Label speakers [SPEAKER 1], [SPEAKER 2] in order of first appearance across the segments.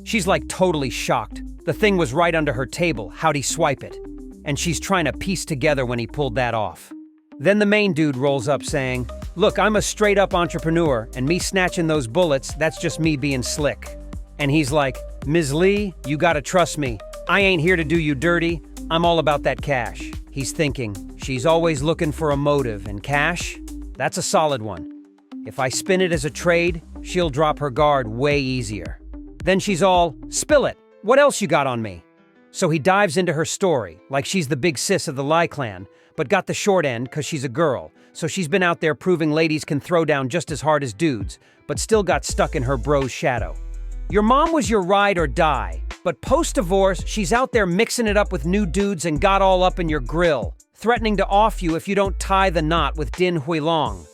[SPEAKER 1] She's like totally shocked. The thing was right under her table, how'd he swipe it? And she's trying to piece together when he pulled that off. Then the main dude rolls up saying, "Look, I'm a straight up entrepreneur, and me snatching those bullets, that's just me being slick." And he's like, "Ms. Lee, you gotta trust me. I ain't here to do you dirty. I'm all about that cash." He's thinking, she's always looking for a motive, and cash? That's a solid one. If I spin it as a trade, she'll drop her guard way easier. Then she's all, "Spill it. What else you got on me?" So he dives into her story, like she's the big sis of the Lai clan, but got the short end because she's a girl, so she's been out there proving ladies can throw down just as hard as dudes, but still got stuck in her bro's shadow. Your mom was your ride or die, but post-divorce, she's out there mixing it up with new dudes and got all up in your grill, threatening to off you if you don't tie the knot with Din Huilong.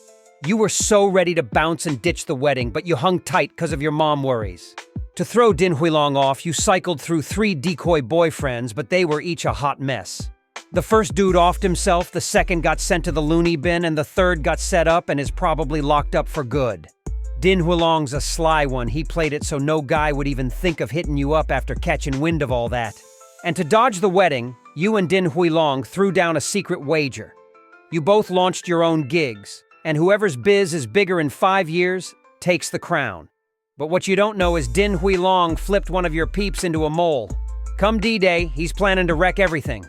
[SPEAKER 1] You were so ready to bounce and ditch the wedding, but you hung tight because of your mom worries. To throw Din Huilong off, you cycled through 3 decoy boyfriends, but they were each a hot mess. The first dude offed himself, the second got sent to the loony bin, and the third got set up and is probably locked up for good. Din Huilong's a sly one. He played it so no guy would even think of hitting you up after catching wind of all that. And to dodge the wedding, you and Din Huilong threw down a secret wager. You both launched your own gigs, and whoever's biz is bigger in 5 years takes the crown. But what you don't know is Din Huilong flipped one of your peeps into a mole. Come D-Day, he's planning to wreck everything.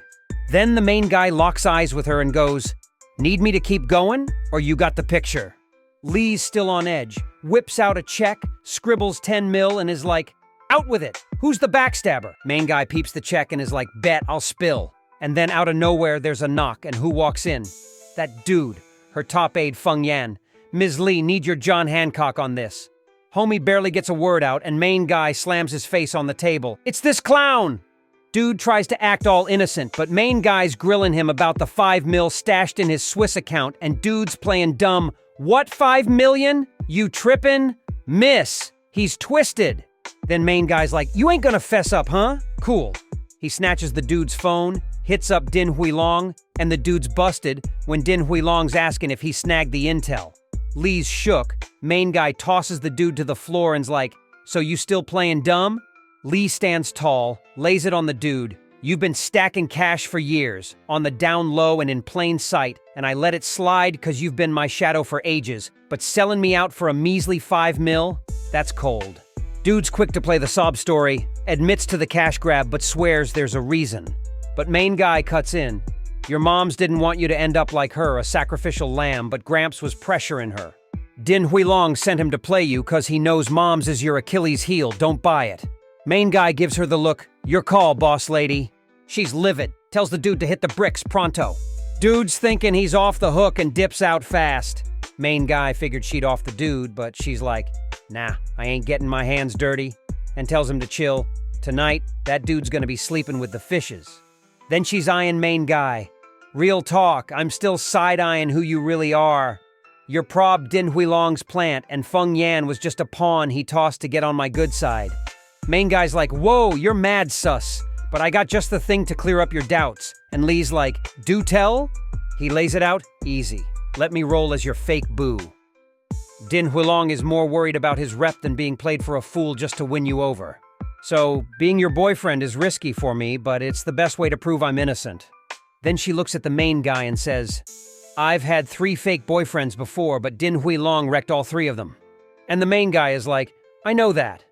[SPEAKER 1] Then the main guy locks eyes with her and goes, "Need me to keep going, or you got the picture?" Lee's still on edge, whips out a check, scribbles 10 mil, and is like, "Out with it! Who's the backstabber?" Main guy peeps the check and is like, "Bet, I'll spill." And then out of nowhere, there's a knock, and who walks in? That dude, her top aide Feng Yan. "Ms. Lee, need your John Hancock on this." Homie barely gets a word out, and main guy slams his face on the table. "It's this clown!" Dude tries to act all innocent, but main guy's grilling him about the 5 mil stashed in his Swiss account, and dude's playing dumb. "What 5 million? You trippin'? Miss, he's twisted." Then main guy's like, "You ain't gonna fess up, huh? Cool." He snatches the dude's phone, hits up Din Huilong, and the dude's busted when Din Huilong's asking if he snagged the intel. Lee's shook. Main guy tosses the dude to the floor and's like, "So you still playing dumb?" Lee stands tall, lays it on the dude. "You've been stacking cash for years, on the down low and in plain sight, and I let it slide because you've been my shadow for ages, but selling me out for a measly 5 mil? That's cold." Dude's quick to play the sob story, admits to the cash grab but swears there's a reason. But main guy cuts in. "Your moms didn't want you to end up like her, a sacrificial lamb, but Gramps was pressuring her. Din Huilong sent him to play you because he knows moms is your Achilles heel, don't buy it." Main guy gives her the look, "Your call, boss lady." She's livid, tells the dude to hit the bricks pronto. Dude's thinking he's off the hook and dips out fast. Main guy figured she'd off the dude, but she's like, "Nah, I ain't getting my hands dirty," and tells him to chill. Tonight, that dude's gonna be sleeping with the fishes. Then she's eyeing main guy. "Real talk, I'm still side-eyeing who you really are. You're prob Din Huilong's plant, and Feng Yan was just a pawn he tossed to get on my good side." Main guy's like, "Whoa, you're mad sus, but I got just the thing to clear up your doubts." And Lee's like, "Do tell?" He lays it out, "Easy. Let me roll as your fake boo." Din Huilong is more worried about his rep than being played for a fool just to win you over. "So, being your boyfriend is risky for me, but it's the best way to prove I'm innocent." Then she looks at the main guy and says, "I've had 3 fake boyfriends before, but Din Huilong wrecked all 3 of them." And the main guy is like, "I know that.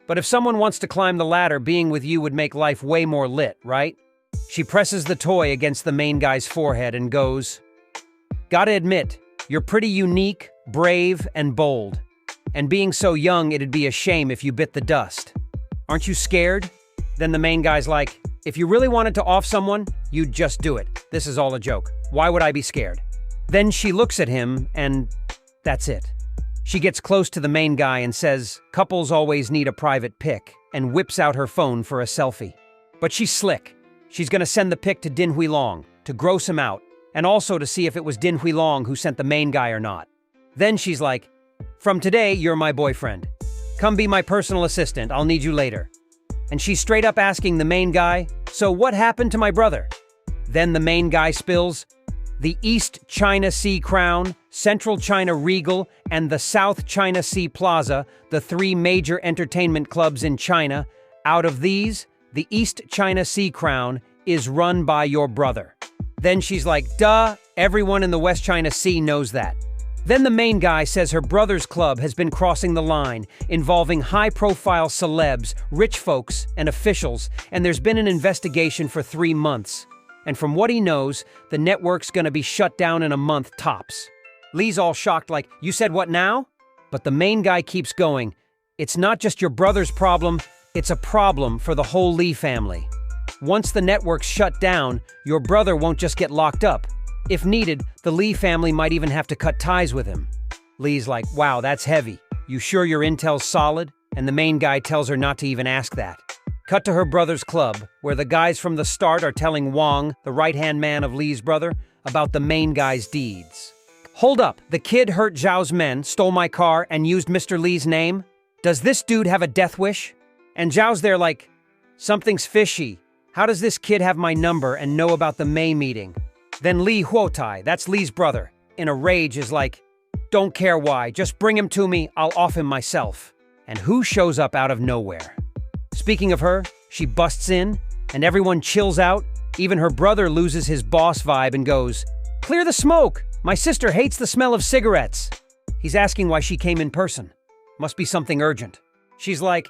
[SPEAKER 1] But if someone wants to climb the ladder, being with you would make life way more lit, right?" She presses the toy against the main guy's forehead and goes, "Gotta admit, you're pretty unique, brave, and bold. And being so young, it'd be a shame if you bit the dust. Aren't you scared?" Then the main guy's like, "If you really wanted to off someone, you'd just do it. This is all a joke. Why would I be scared?" Then she looks at him, and that's it. She gets close to the main guy and says, "Couples always need a private pic," and whips out her phone for a selfie. But she's slick. She's gonna send the pic to Din Huilong, to gross him out, and also to see if it was Din Huilong who sent the main guy or not. Then she's like, "From today, you're my boyfriend. Come be my personal assistant, I'll need you later." And she's straight up asking the main guy, "So what happened to my brother?" Then the main guy spills, "The East China Sea Crown, Central China Regal, and the South China Sea Plaza, the 3 major entertainment clubs in China, Out of these, the East China Sea Crown is run by your brother. Then she's like, duh, everyone in the West China Sea knows that. Then the main guy says her brother's club has been crossing the line, involving high-profile celebs, rich folks, and officials, and there's been an investigation for 3 months. And from what he knows, the network's gonna be shut down in a month tops. Lee's all shocked like, you said what now? But the main guy keeps going, it's not just your brother's problem, it's a problem for the whole Lee family. Once the network's shut down, your brother won't just get locked up. If needed, the Lee family might even have to cut ties with him. Lee's like, wow, that's heavy. You sure your intel's solid? And the main guy tells her not to even ask that. Cut to her brother's club, where the guys from the start are telling Wang, the right-hand man of Lee's brother, about the main guy's deeds. Hold up, the kid hurt Zhao's men, stole my car, and used Mr. Lee's name? Does this dude have a death wish? And Zhao's there like, something's fishy. How does this kid have my number and know about the May meeting? Then Li Huotai, that's Lee's brother, in a rage is like, don't care why, just bring him to me, I'll off him myself. And who shows up out of nowhere? Speaking of her, she busts in, and everyone chills out, even her brother loses his boss vibe and goes, clear the smoke, my sister hates the smell of cigarettes. He's asking why she came in person. Must be something urgent. She's like,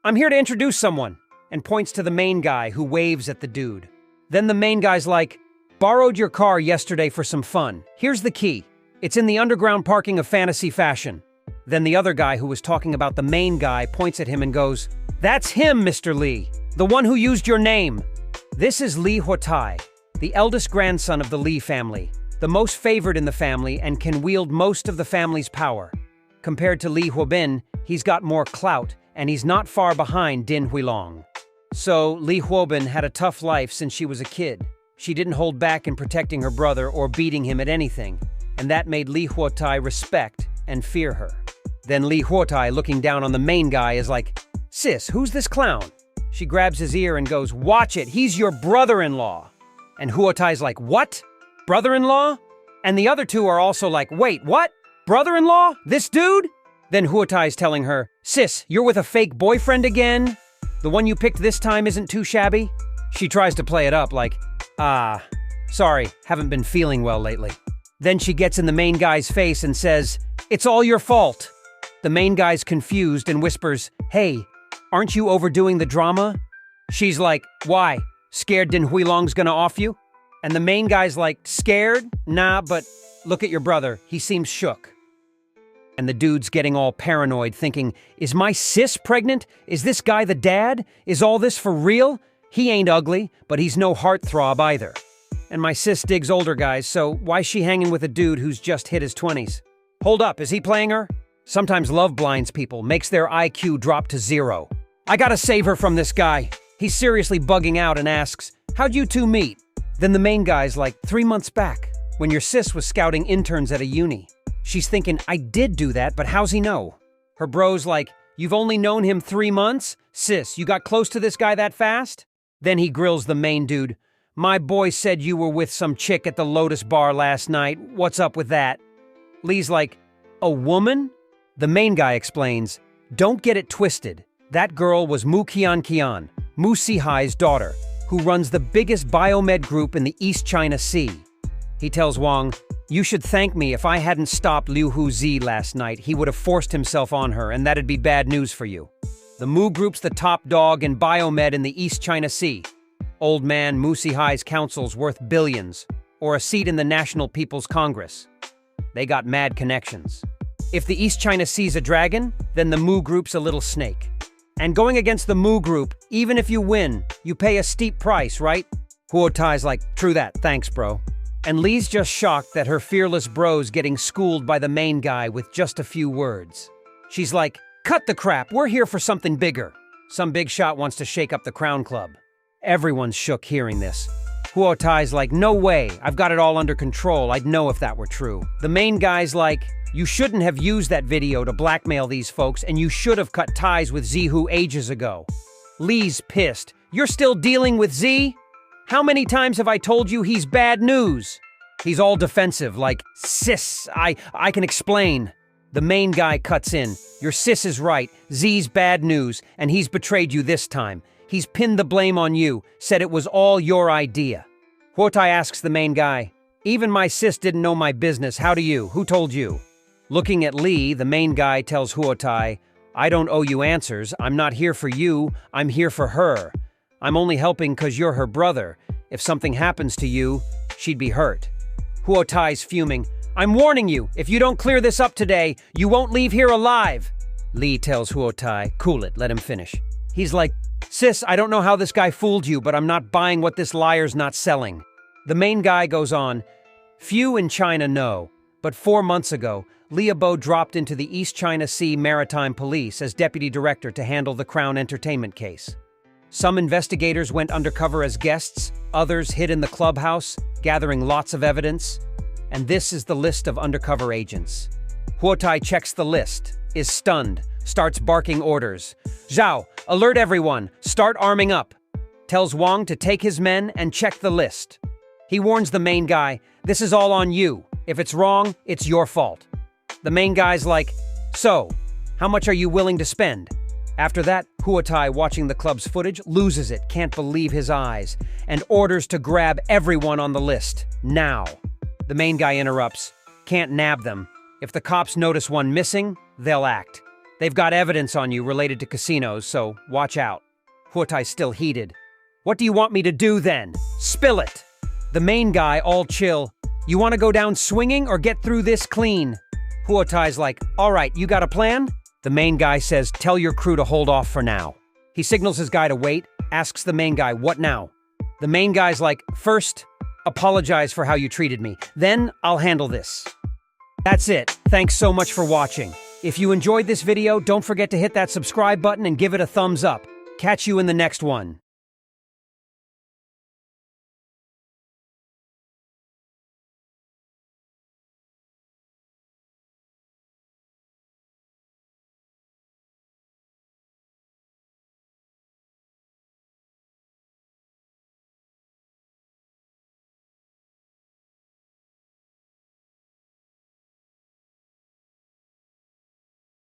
[SPEAKER 1] I'm here to introduce someone, and points to the main guy who waves at the dude. Then the main guy's like, borrowed your car yesterday for some fun. Here's the key. It's in the underground parking of Fantasy Fashion. Then the other guy who was talking about the main guy points at him and goes, that's him, Mr. Lee, the one who used your name. This is Li Huotai, the eldest grandson of the Lee family, the most favored in the family and can wield most of the family's power. Compared to Li Huobin, he's got more clout, and he's not far behind Din Huilong. So, Li Huobin had a tough life since she was a kid. She didn't hold back in protecting her brother or beating him at anything, and that made Li Huotai respect and fear her. Then Li Huotai, looking down on the main guy, is like, sis, who's this clown? She grabs his ear and goes, watch it, he's your brother-in-law. And Huotai's like, what? Brother-in-law? And the other two are also like, wait, what? Brother-in-law? This dude? Then Huotai's telling her, sis, you're with a fake boyfriend again? The one you picked this time isn't too shabby? She tries to play it up like, sorry, haven't been feeling well lately. Then she gets in the main guy's face and says, it's all your fault. The main guy's confused and whispers, hey, aren't you overdoing the drama? She's like, why? Scared Din Huilong's gonna off you? And the main guy's like, scared? Nah, but look at your brother, he seems shook. And the dude's getting all paranoid, thinking, is my sis pregnant? Is this guy the dad? Is all this for real? He ain't ugly, but he's no heartthrob either. And my sis digs older guys, so why's she hanging with a dude who's just hit his 20s? Hold up, is he playing her? Sometimes love blinds people, makes their IQ drop to 0. I gotta save her from this guy. He's seriously bugging out and asks, how'd you two meet? Then the main guy's like, 3 months back, when your sis was scouting interns at a uni. She's thinking, I did do that, but how's he know? Her bro's like, you've only known him 3 months? Sis, you got close to this guy that fast? Then he grills the main dude. My boy said you were with some chick at the Lotus Bar last night. What's up with that? Lee's like, a woman? The main guy explains, don't get it twisted. That girl was Mu Qian, Mu Sihai's daughter, who runs the biggest biomed group in the East China Sea. He tells Wang, you should thank me. If I hadn't stopped Liu Huzi last night, he would have forced himself on her, and that'd be bad news for you. The Mu Group's the top dog in biomed in the East China Sea. Old man Mu Sihai's counsel's worth billions, or a seat in the National People's Congress. They got mad connections. If the East China Sea's a dragon, then the Mu Group's a little snake. And going against the Mu Group, even if you win, you pay a steep price, right? Huotai's like, true that, thanks bro. And Lee's just shocked that her fearless bro's getting schooled by the main guy with just a few words. She's like, cut the crap, we're here for something bigger. Some big shot wants to shake up the Crown Club. Everyone's shook hearing this. Huotai's like, no way, I've got it all under control, I'd know if that were true. The main guy's like, you shouldn't have used that video to blackmail these folks, and you should have cut ties with Zihu ages ago. Lee's pissed. You're still dealing with Z? How many times have I told you he's bad news? He's all defensive, like, sis, I can explain. The main guy cuts in. Your sis is right. Z's bad news, and he's betrayed you this time. He's pinned the blame on you, said it was all your idea. Huotai asks the main guy, even my sis didn't know my business. How do you? Who told you? Looking at Lee, the main guy tells Huotai, I don't owe you answers. I'm not here for you. I'm here for her. I'm only helping because you're her brother. If something happens to you, she'd be hurt. Huotai's fuming. I'm warning you, if you don't clear this up today, you won't leave here alive. Lee tells Huotai, cool it, let him finish. He's like, sis, I don't know how this guy fooled you, but I'm not buying what this liar's not selling. The main guy goes on, few in China know, but 4 months ago, Liabo dropped into the East China Sea Maritime Police as deputy director to handle the Crown Entertainment case. Some investigators went undercover as guests, others hid in the clubhouse, gathering lots of evidence. And this is the list of undercover agents. Huotai checks the list, is stunned, starts barking orders. Zhao, alert everyone, start arming up. Tells Wang to take his men and check the list. He warns the main guy, this is all on you. If it's wrong, it's your fault. The main guy's like, so, how much are you willing to spend? After that, Huotai, watching the club's footage, loses it, can't believe his eyes, and orders to grab everyone on the list, now. The main guy interrupts, can't nab them. If the cops notice one missing, they'll act. They've got evidence on you related to casinos, so watch out. Huotai's still heated. What do you want me to do then? Spill it! The main guy, all chill. You want to go down swinging or get through this clean? Huotai's like, all right, you got a plan? The main guy says, tell your crew to hold off for now. He signals his guy to wait, asks the main guy, what now? The main guy's like, first, apologize for how you treated me. Then, I'll handle this. That's it. Thanks so much for watching. If you enjoyed this video, don't forget to hit that subscribe button and give it a thumbs up. Catch you in the next one.